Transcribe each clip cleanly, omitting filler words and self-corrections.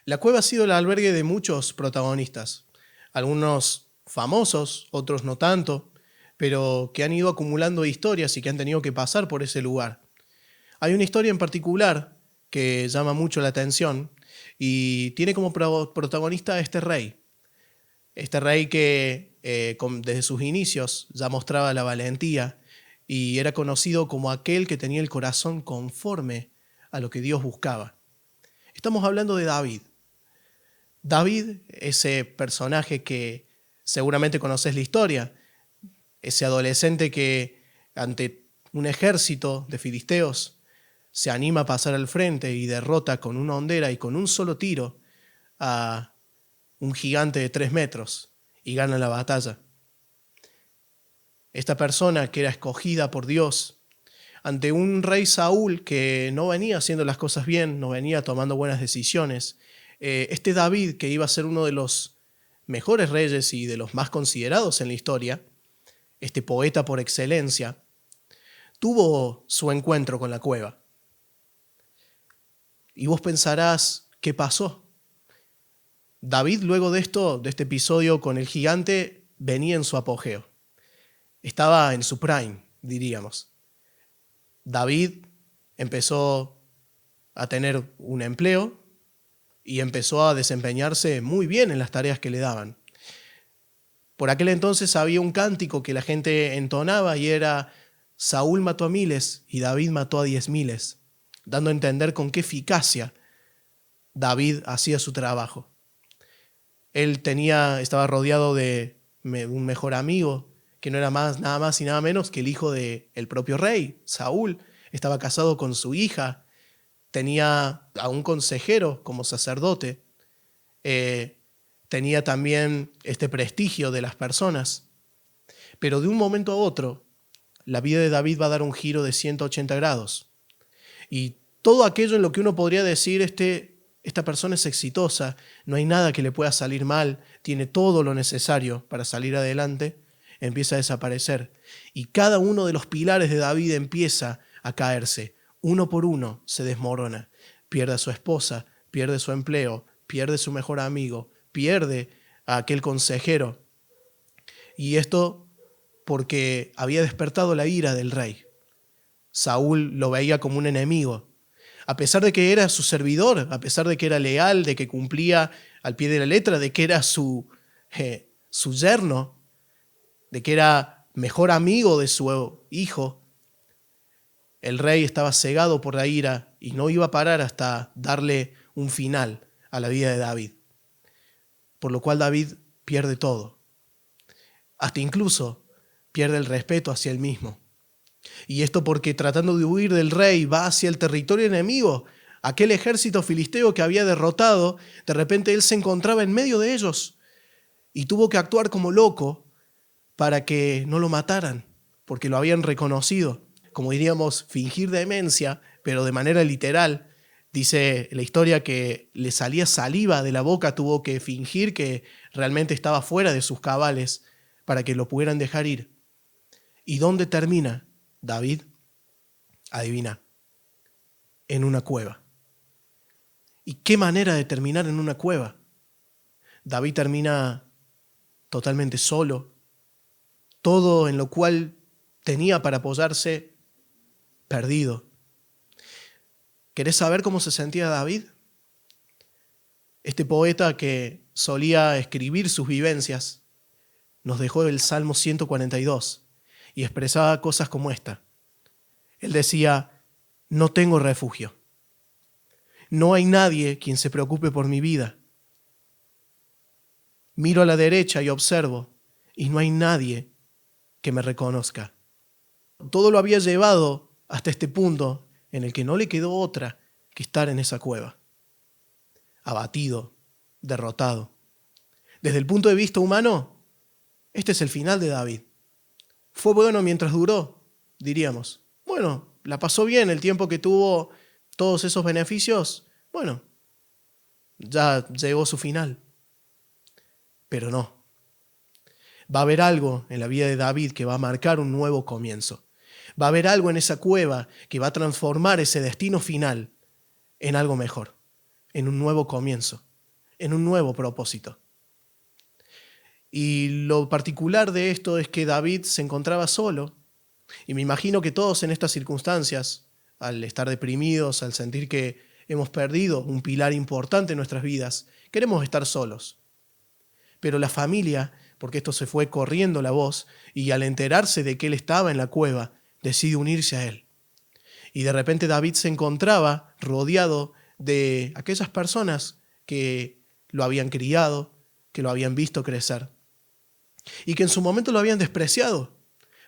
La cueva ha sido el albergue de muchos protagonistas, algunos famosos, otros no tanto, pero que han ido acumulando historias y que han tenido que pasar por ese lugar. Hay una historia en particular que llama mucho la atención y tiene como protagonista a este rey que desde sus inicios ya mostraba la valentía y era conocido como aquel que tenía el corazón conforme a lo que Dios buscaba. Estamos hablando de David. David, ese personaje que seguramente conoces la historia, ese adolescente que ante un ejército de filisteos se anima a pasar al frente y derrota con una hondera y con un solo tiro a un gigante de 3 metros y gana la batalla. Esta persona que era escogida por Dios ante un rey Saúl que no venía haciendo las cosas bien, no venía tomando buenas decisiones. Este David, que iba a ser uno de los mejores reyes y de los más considerados en la historia, este poeta por excelencia, tuvo su encuentro con la cueva. Y vos pensarás, ¿qué pasó? David, luego de esto, de este episodio con el gigante, venía en su apogeo. Estaba en su prime, diríamos. David empezó a tener un empleo y empezó a desempeñarse muy bien en las tareas que le daban. Por aquel entonces había un cántico que la gente entonaba y era: Saúl mató a miles y David mató a 10.000, dando a entender con qué eficacia David hacía su trabajo. Él estaba rodeado de un mejor amigo, que no era nada más y nada menos que el hijo del propio rey, Saúl. Estaba casado con su hija, tenía a un consejero como sacerdote, tenía también este prestigio de las personas. Pero de un momento a otro, la vida de David va a dar un giro de 180 grados. Y todo aquello en lo que uno podría decir, esta persona es exitosa, no hay nada que le pueda salir mal, tiene todo lo necesario para salir adelante, empieza a desaparecer. Y cada uno de los pilares de David empieza a caerse. Uno por uno se desmorona. Pierde a su esposa, pierde su empleo, pierde su mejor amigo, pierde a aquel consejero. Y esto porque había despertado la ira del rey. Saúl lo veía como un enemigo. A pesar de que era su servidor, a pesar de que era leal, de que cumplía al pie de la letra, de que era su yerno, de que era mejor amigo de su hijo, el rey estaba cegado por la ira y no iba a parar hasta darle un final a la vida de David. Por lo cual David pierde todo. Hasta incluso pierde el respeto hacia él mismo. Y esto porque tratando de huir del rey va hacia el territorio enemigo. Aquel ejército filisteo que había derrotado, de repente él se encontraba en medio de ellos y tuvo que actuar como loco para que no lo mataran, porque lo habían reconocido. Como diríamos, fingir demencia, pero de manera literal. Dice la historia que le salía saliva de la boca, tuvo que fingir que realmente estaba fuera de sus cabales para que lo pudieran dejar ir. ¿Y dónde termina David? Adivina, en una cueva. ¿Y qué manera de terminar en una cueva? David termina totalmente solo, todo en lo cual tenía para apoyarse perdido. ¿Querés saber cómo se sentía David? Este poeta que solía escribir sus vivencias nos dejó el Salmo 142 y expresaba cosas como esta. Él decía: no tengo refugio. No hay nadie quien se preocupe por mi vida. Miro a la derecha y observo, y no hay nadie que me reconozca. Todo lo había llevado hasta este punto en el que no le quedó otra que estar en esa cueva. Abatido, derrotado. Desde el punto de vista humano, este es el final de David. Fue bueno mientras duró, diríamos. Bueno, la pasó bien el tiempo que tuvo todos esos beneficios. Bueno, ya llegó su final. Pero no. Va a haber algo en la vida de David que va a marcar un nuevo comienzo. Va a haber algo en esa cueva que va a transformar ese destino final en algo mejor, en un nuevo comienzo, en un nuevo propósito. Y lo particular de esto es que David se encontraba solo, y me imagino que todos en estas circunstancias, al estar deprimidos, al sentir que hemos perdido un pilar importante en nuestras vidas, queremos estar solos. Pero la familia, porque esto se fue corriendo la voz, y al enterarse de que él estaba en la cueva, decide unirse a él. Y de repente David se encontraba rodeado de aquellas personas que lo habían criado, que lo habían visto crecer, y que en su momento lo habían despreciado,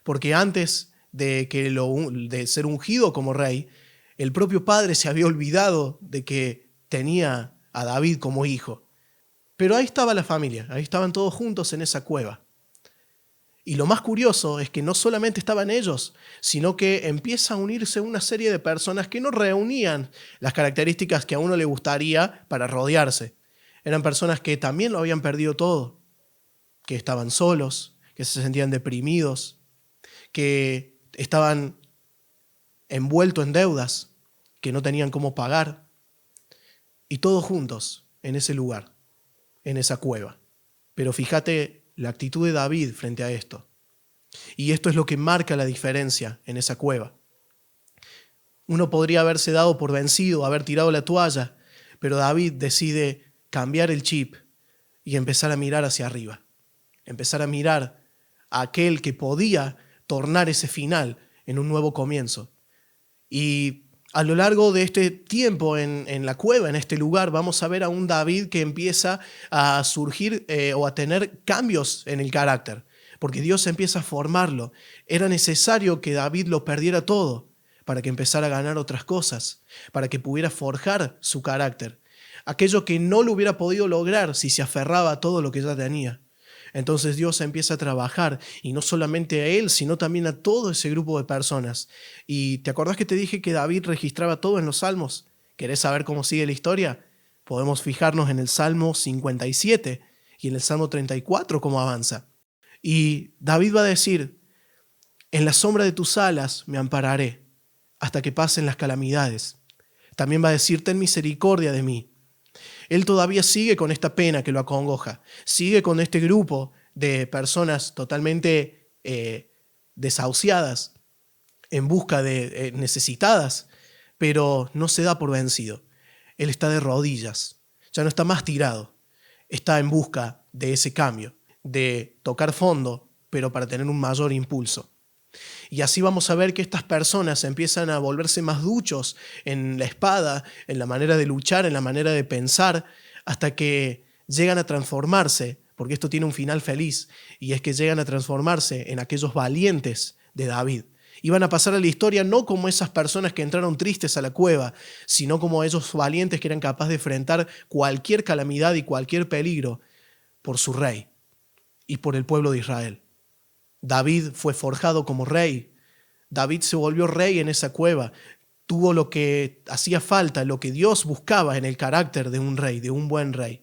porque antes de ser ungido como rey, el propio padre se había olvidado de que tenía a David como hijo. Pero ahí estaba la familia, ahí estaban todos juntos en esa cueva. Y lo más curioso es que no solamente estaban ellos, sino que empieza a unirse una serie de personas que no reunían las características que a uno le gustaría para rodearse. Eran personas que también lo habían perdido todo, que estaban solos, que se sentían deprimidos, que estaban envueltos en deudas, que no tenían cómo pagar, y todos juntos en ese lugar, en esa cueva. Pero fíjate la actitud de David frente a esto. Y esto es lo que marca la diferencia en esa cueva. Uno podría haberse dado por vencido, haber tirado la toalla, pero David decide cambiar el chip y empezar a mirar hacia arriba. Empezar a mirar a aquel que podía tornar ese final en un nuevo comienzo. Y a lo largo de este tiempo en la cueva, en este lugar, vamos a ver a un David que empieza a surgir o a tener cambios en el carácter, porque Dios empieza a formarlo. Era necesario que David lo perdiera todo para que empezara a ganar otras cosas, para que pudiera forjar su carácter. Aquello que no lo hubiera podido lograr si se aferraba a todo lo que ya tenía. Entonces Dios empieza a trabajar, y no solamente a él, sino también a todo ese grupo de personas. ¿Y te acordás que te dije que David registraba todo en los salmos? ¿Querés saber cómo sigue la historia? Podemos fijarnos en el Salmo 57 y en el Salmo 34 cómo avanza. Y David va a decir: en la sombra de tus alas me ampararé hasta que pasen las calamidades. También va a decir: ten misericordia de mí. Él todavía sigue con esta pena que lo acongoja, sigue con este grupo de personas totalmente desahuciadas, en busca de necesitadas, pero no se da por vencido. Él está de rodillas, ya no está más tirado, está en busca de ese cambio, de tocar fondo, pero para tener un mayor impulso. Y así vamos a ver que estas personas empiezan a volverse más duchos en la espada, en la manera de luchar, en la manera de pensar, hasta que llegan a transformarse, porque esto tiene un final feliz, y es que llegan a transformarse en aquellos valientes de David. Iban a pasar a la historia no como esas personas que entraron tristes a la cueva, sino como esos valientes que eran capaces de enfrentar cualquier calamidad y cualquier peligro por su rey y por el pueblo de Israel. David fue forjado como rey. David se volvió rey en esa cueva. Tuvo lo que hacía falta, lo que Dios buscaba en el carácter de un rey, de un buen rey.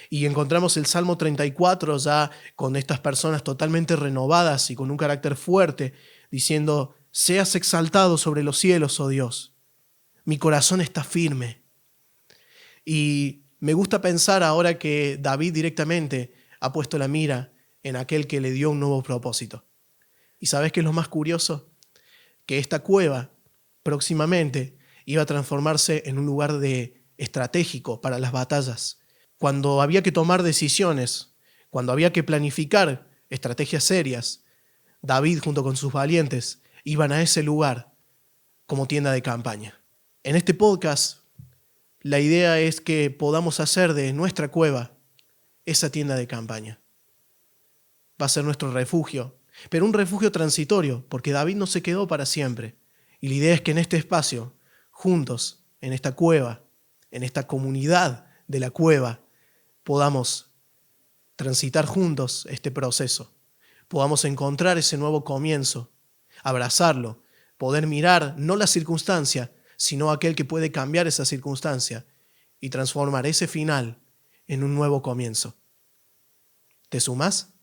Y encontramos el Salmo 34 ya con estas personas totalmente renovadas y con un carácter fuerte, diciendo: seas exaltado sobre los cielos, oh Dios. Mi corazón está firme. Y me gusta pensar ahora que David directamente ha puesto la mira en aquel que le dio un nuevo propósito. ¿Y sabes qué es lo más curioso? Que esta cueva próximamente iba a transformarse en un lugar estratégico para las batallas. Cuando había que tomar decisiones, cuando había que planificar estrategias serias, David junto con sus valientes iban a ese lugar como tienda de campaña. En este podcast, la idea es que podamos hacer de nuestra cueva esa tienda de campaña. Va a ser nuestro refugio, pero un refugio transitorio, porque David no se quedó para siempre. Y la idea es que en este espacio, juntos, en esta cueva, en esta comunidad de la cueva, podamos transitar juntos este proceso. Podamos encontrar ese nuevo comienzo, abrazarlo, poder mirar no la circunstancia, sino aquel que puede cambiar esa circunstancia y transformar ese final en un nuevo comienzo. ¿Te sumás?